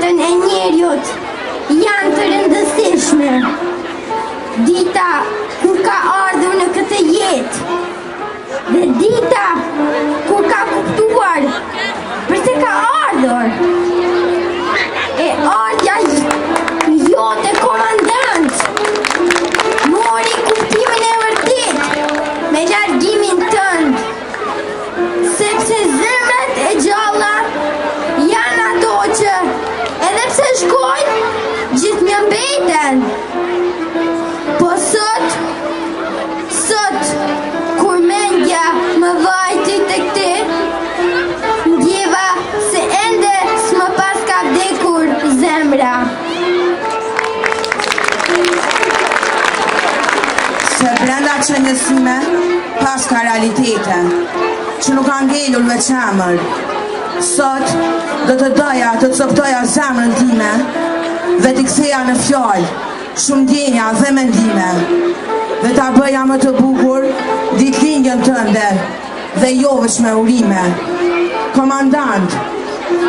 jetën e njeriut janë të rëndësishme. Dita kur ka ardhur në këtë jetë dhe dita kur ka kuptuar përse ka ardhur. E ardha jote komandant mori kuptimin e vërtet me largimin tënd, sepse zemrat e gjalla janë ato që edhe pse shkojnë gjithnjë mbeten. Po sot kur mendja më vajti tek ti, ndjeva se ende s'më pas ka vdekur zemra. Se brenda që njësime pas ka realitete që nuk kanë ngelur me qemër. Sot do të doja të coptoja zemrën time dhe t'i ktheja në fjallë shumë ndjenja dhe mendime dhe ta bëja më të bukur ditëlindjen tënde dhe jo veç me urime. Komandant,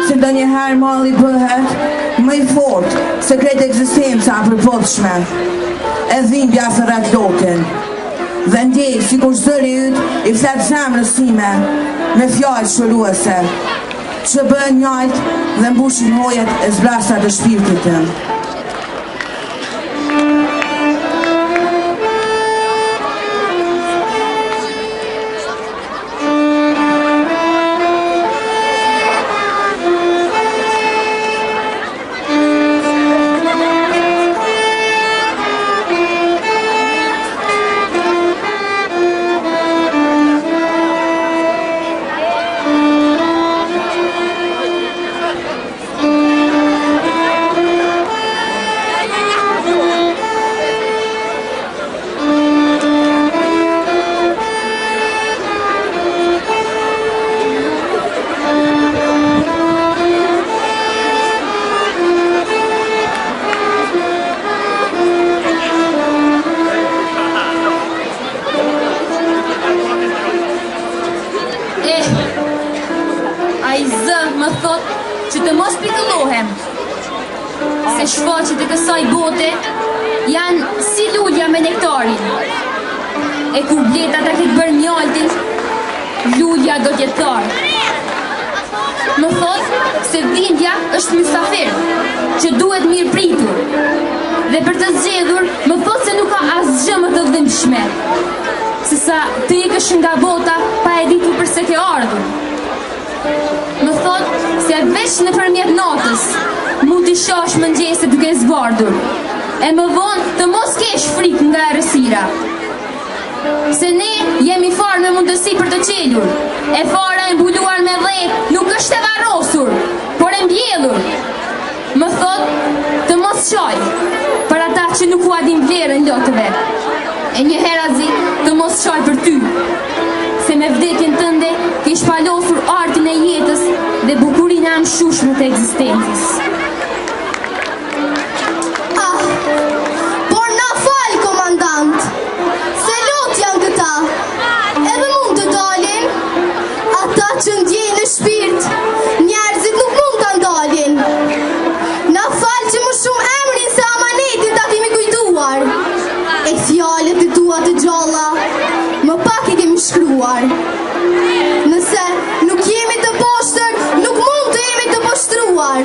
se ndonjëherë malli bëhet më i fortë se krejt ekzistenca përbotshme e dhimbja thërret lokën dhe ndjej sikur zëri yt i flet zemrës time me fjalë shëruese që bën njajt dhe mbushin hojet e zbrasat e shpirtit tëm. Se shfaqet e kësaj bote janë si lulja me nektarin. E kur bleta ta këtë bërë mjaltin, lulja do t'jetë tharë. Më thot se dhimbja është mysafir, që duhet mirë pritur. Dhe për të zgjedhur, më thot se nuk ka asgjë më të dhimbshme, se sa të ikësh nga bota pa e ditur përse ke ardhur. Më thot se veç në përmjet natës mund t'i shosh mëngjeset duke zbardur, e më vonë të mos kesh frikë nga errësira. Se ne jemi farë me mundësi për të qelur, e fara e mbuluar me dhe nuk është e varrosur, por e mbjellur. Më thot të mos qaj për ata që nuk u adin vlerën lotëve, e një herazi të mos qaj për ty, se me vdekjen tënde ke shpalosur artin e jetës dhe bukurinë e amshushme të ekzistencës. Por na fal, komandant, se lot janë këta, edhe mund të dalin, ata që ndjejnë në shpirt, njerëzit nuk mund të ndalin. Na fal që më shumë emrin se amanetin ta kemi kujtuar, e fjalët e tua të gjalla, më pak i kemi shkruar. Nëse nuk jemi të poshtër, nuk mund të jemi të poshtruar.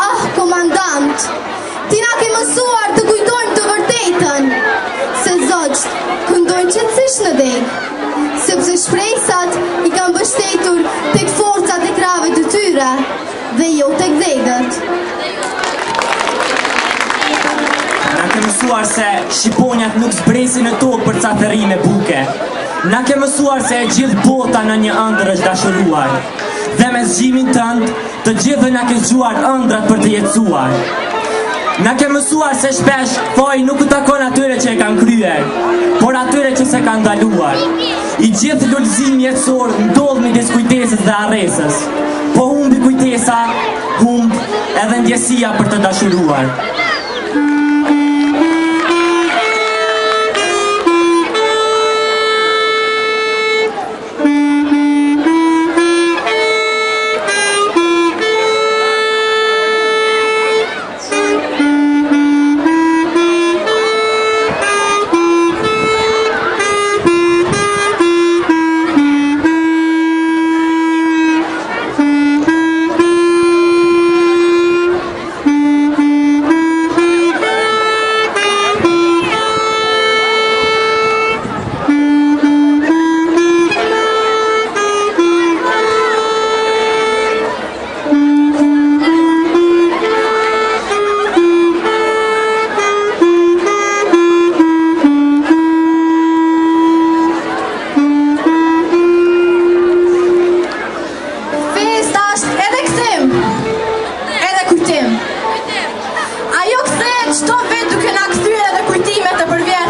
Ah, komandant, ti na ke mësuar të kujtojmë të vërtetën, se zogjt këndojnë qetësisht në deg, sepse shpresat i kanë mbështetur tek forcat e krave të tyre dhe jo tek degët. Na ke mësuar se shqiponjat nuk zbresin në tokë për catërime buke. Na ke mësuar se e gjithë bota në një ëndër është dashuruar. Dhe me zgjimin tënd, të gjithë na ke zgjuar ëndrat për të jetësuar. Na ke mësuar se shpesh faji nuk u takon atyre që e kanë kryer, por atyre që se kanë ndaluar. I gjithë lullëzimi jetësor ndodh midis kujtesës dhe arresës. Po humbi kujtesa, humb edhe ndjesia për të dashuruar.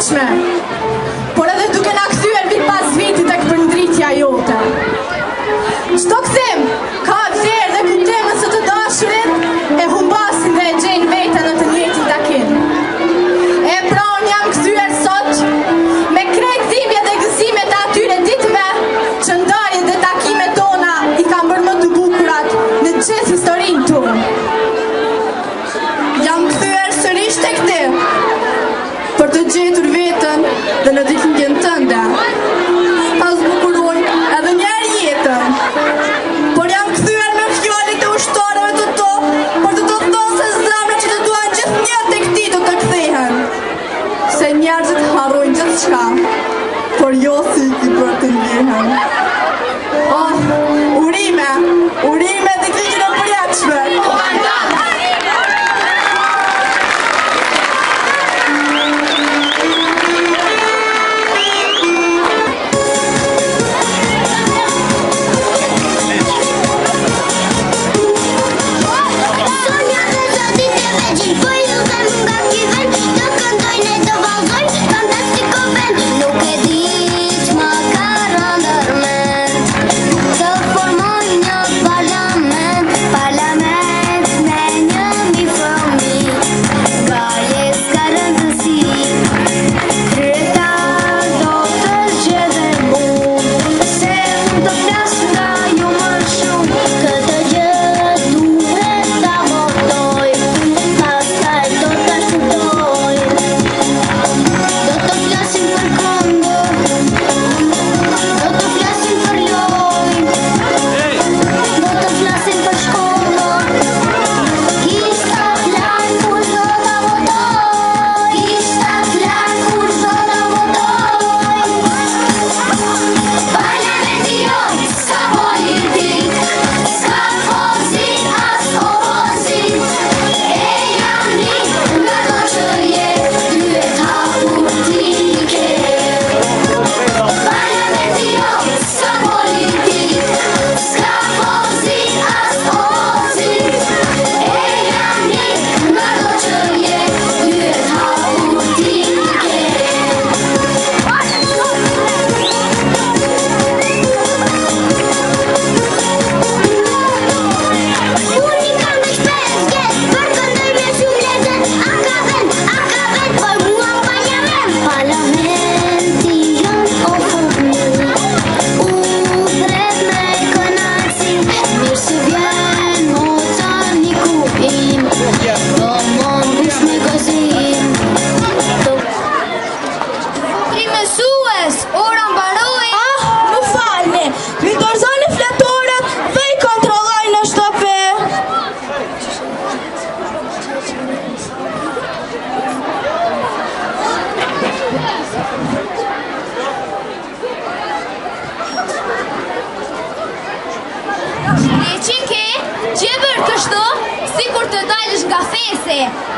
përjetshme. Por edhe duke na kthyer vit pas viti tek përndritja jote. Çdo gëzim ka vlerë dhe kuptimin se të dashurit e humbasin dhe e gjejnë veten në të njëjtin takim. E pranë jam kthyer sot me krejt dhimbjet dhe gëzimet e atyre ditëve që ndarjet dhe takimet tona i kanë bërë më të bukurat në gjithë historinë tonë. Jam kthyer sërish tek ti për të gjetur veten dhe në ditëlindjen tënde. Ta zbukuroj edhe një herë jetën. Por jam kthyer me fjalët e ushtarëve të to për të thënë se zemrat që të duan gjithnjë tek ti do të kthehen. Se njerëzit harrojnë gjithçka, por jo si i për të ndjehen. Oh, urime ditëlindjen e përjetshme.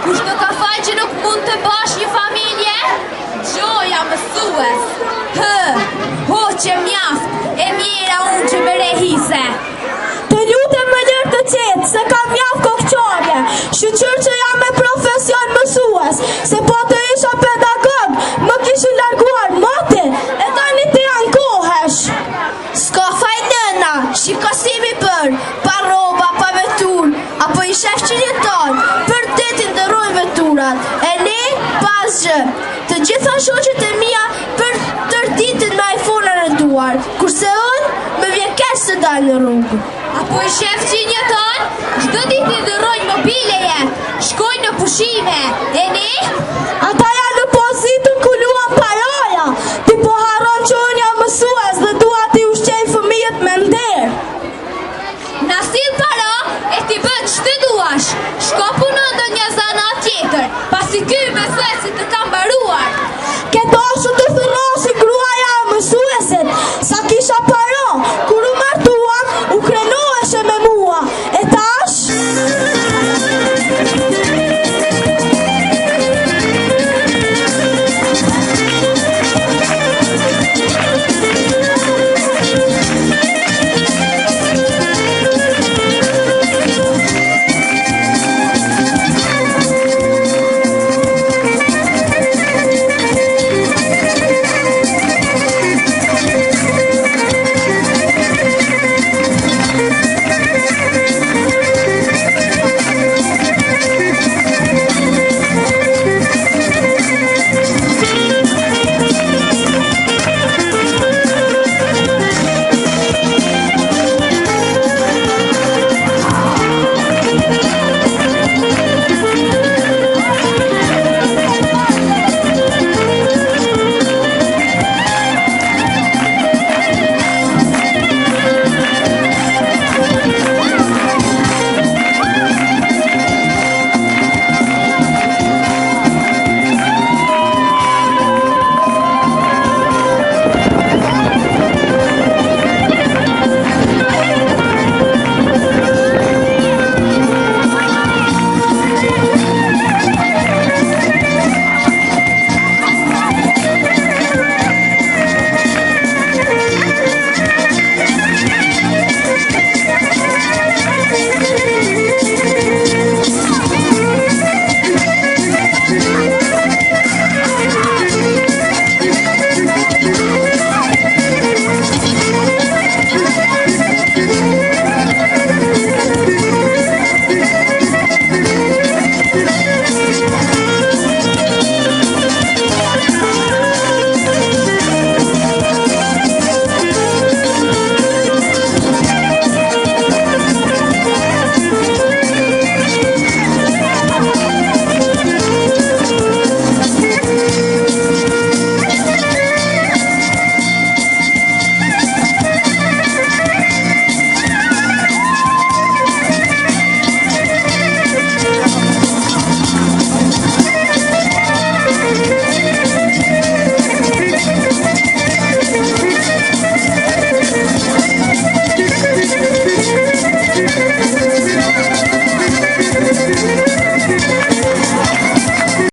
Kushto ka fal që nuk mund të bash një familje? Gjoja mësues. Hoqe mjaft, e mjera unë që bëre hise. Të lutem më lër të qetë, se kam mjaft kokqarje. Shqyr që jam me profesion mësues, se po të isha pedagog, më kishin larguar moti, e tani të janë kohesh. S'ka faj nëna, shikosimi për, pa roba, pa vetur, apo i shef që jeton, për detin të rojnë veturat, e ne pas gjë, të gjitha shoqet e mia për tërditin me iPhone-a në duar, kurse unë me vjen kesh të dalë në rrugë. Apo i shef që jeton, çdo ditë të rojnë mobileje, shkojnë në pushime, e ne?